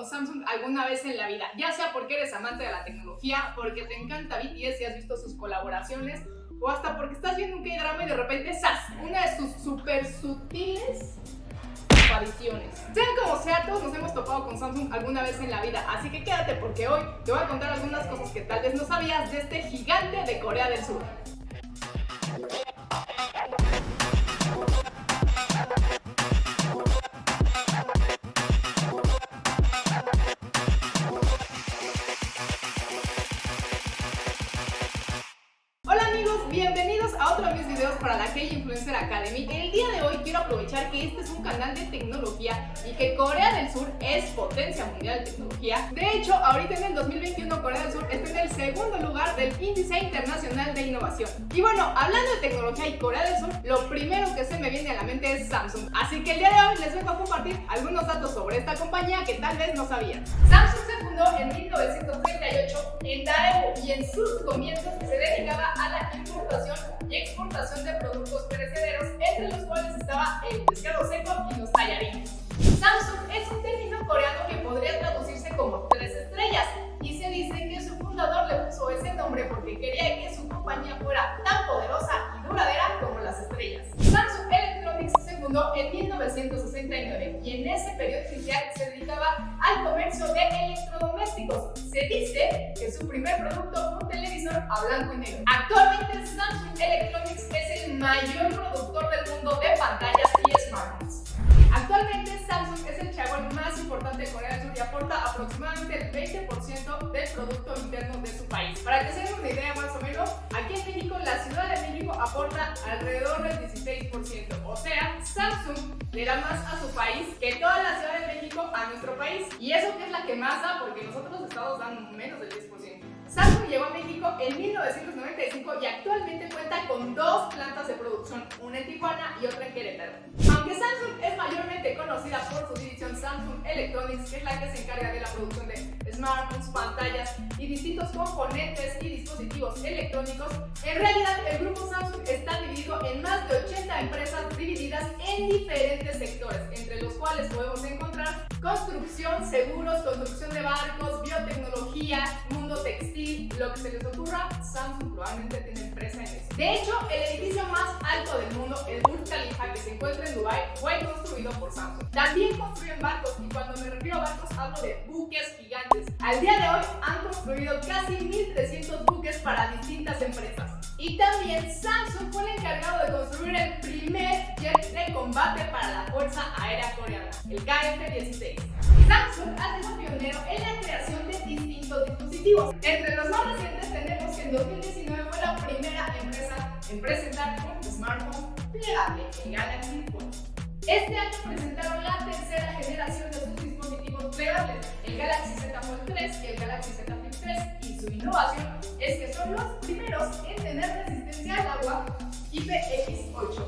con Samsung alguna vez en la vida, ya sea porque eres amante de la tecnología, porque te encanta BTS y has visto sus colaboraciones, o hasta porque estás viendo un K-drama y de repente ¡zas! Una de sus súper sutiles apariciones. Sea como sea, todos nos hemos topado con Samsung alguna vez en la vida, así que quédate porque hoy te voy a contar algunas cosas que tal vez no sabías de este gigante de Corea del Sur. Bienvenidos a otro de mis videos para la K-Influencer Academy. El día de hoy quiero aprovechar que este es un canal de tecnología y que Corea del Sur es potencia mundial de tecnología. De hecho, ahorita en el 2021 Corea del Sur está en el segundo lugar del Índice Internacional de Innovación. Y bueno, hablando de tecnología y Corea del Sur, lo primero que se me viene a la mente es Samsung. Así que el día de hoy les vengo a compartir algunos datos sobre esta compañía que tal vez no sabían. Samsung se fundó en 1938 en Daegu y en sus comienzos se dedicaba a la importación y exportación de productos perecederos, entre los cuales estaba el pescado seco y los tallarines. Samsung es un término coreano que podría traducirse como 3 estrellas y se dice que su fundador le puso ese nombre porque quería que su compañía fuera tan poderosa y duradera como las estrellas. Samsung Electronics se fundó en 1969 y en ese periodo inicial se dedicaba al comercio de electrodomésticos. Se dice que su primer producto fue un televisor a blanco y negro. Actualmente Samsung Electronics es el mayor productor del mundo de pantallas y smartphones. Actualmente Samsung es el chaguán más importante de Corea del Sur y aporta aproximadamente el 20% del producto interno de su país. Para que se den una idea más o menos, aquí en México la Ciudad de México aporta alrededor del 16%. O sea, Samsung le da más a su país que toda la Ciudad de México a nuestro país. Y eso que es la que más da, porque los otros estados dan menos del 10%. Samsung llegó a México en 1995 y actualmente cuenta con 2 plantas de producción, una en Tijuana y otra en Querétaro. Aunque Samsung es mayormente conocida por su división Samsung Electronics, que es la que se encarga de la producción de smartphones, pantallas y distintos componentes y dispositivos electrónicos, en realidad el grupo Samsung está dividido en más de 80 empresas divididas en diferentes sectores, entre los cuales podemos encontrar construcción, seguros, construcción de barcos, biotecnología, mundo textil, lo que se les ocurra, Samsung probablemente tiene empresa en eso. De hecho, el edificio más alto del mundo, el Burj Khalifa, que se encuentra en Dubái, fue construido por Samsung. También construyen barcos, y cuando me refiero a barcos hablo de buques gigantes. Al día de hoy han construido casi 1.300 buques para distintas empresas. Y también Samsung fue el encargado de construir el primer jet de combate para la Fuerza Aérea Coreana, el KF-16. Samsung ha sido pionero en la creación de distintos dispositivos. Entre los más recientes tenemos que en 2019 fue la primera empresa en presentar un smartphone plegable, el Galaxy Fold. Este año presentaron la tercera generación de sus dispositivos plegables, el Galaxy Z Fold 3 y el Galaxy Z Flip 3, y su innovación es que son los primeros en tener resistencia al agua IPX8.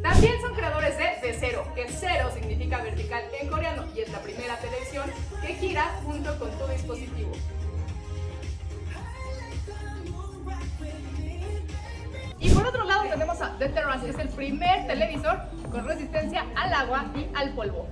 También son creadores de cero, que cero significa vertical en coreano y es la primera televisión que gira junto con tu dispositivo. Y por otro lado tenemos a The Terrace, que es el primer televisor con resistencia al agua y al polvo.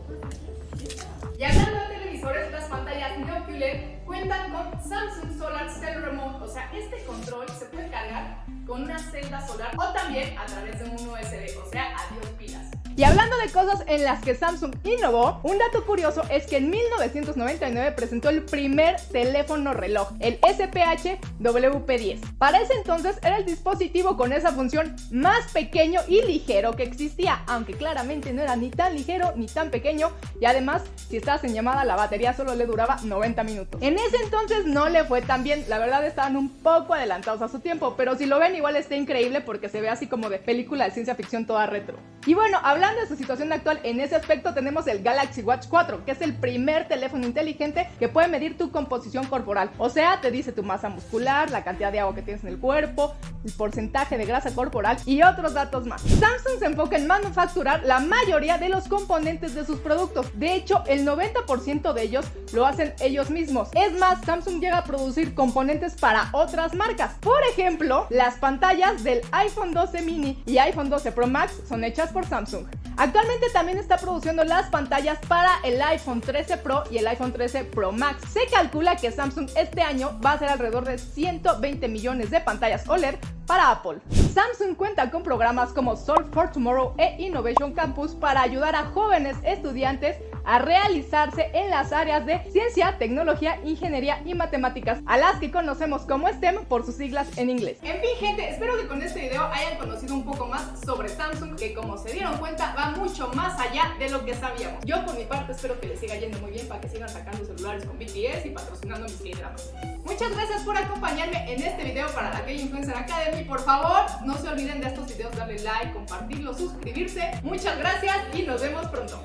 Y hablando de televisores, las pantallas Neo QLED cuentan con Samsung Solar Cell Remote, o sea, este control se puede cargar con una celda solar o también a través de un USB, o sea, adiós pilas. Y hablando de cosas en las que Samsung innovó, un dato curioso es que en 1999 presentó el primer teléfono reloj, el SPH WP10. Para ese entonces era el dispositivo con esa función más pequeño y ligero que existía, aunque claramente no era ni tan ligero ni tan pequeño, y además, si estabas en llamada, la batería solo le duraba 90 minutos. En ese entonces no le fue tan bien, la verdad estaban un poco adelantados a su tiempo, pero si lo ven igual está increíble porque se ve así como de película de ciencia ficción toda retro. Y bueno, hablando de su situación actual en ese aspecto, tenemos el Galaxy Watch 4, que es el primer teléfono inteligente que puede medir tu composición corporal. O sea, te dice tu masa muscular, la cantidad de agua que tienes en el cuerpo, el porcentaje de grasa corporal y otros datos más. Samsung se enfoca en manufacturar la mayoría de los componentes de sus productos. De hecho, el 90% de ellos lo hacen ellos mismos. Es más, Samsung llega a producir componentes para otras marcas. Por ejemplo, las pantallas del iPhone 12 mini y iPhone 12 Pro Max son hechas por Samsung. Actualmente también está produciendo las pantallas para el iPhone 13 Pro y el iPhone 13 Pro Max. Se calcula que Samsung este año va a hacer alrededor de 120 millones de pantallas OLED para Apple. Samsung cuenta con programas como Solve for Tomorrow e Innovation Campus para ayudar a jóvenes estudiantes a realizarse en las áreas de ciencia, tecnología, ingeniería y matemáticas, a las que conocemos como STEM por sus siglas en inglés. En fin, gente, espero que con este video hayan conocido un poco más sobre Samsung, que como se dieron cuenta va mucho más allá de lo que sabíamos. Yo por mi parte espero que les siga yendo muy bien para que sigan sacando celulares con BTS y patrocinando mis K-dramas. Muchas gracias por acompañarme en este video para la K-Influencer Academy. Por favor, no se olviden de estos videos, darle like, compartirlo, suscribirse. Muchas gracias y nos vemos pronto.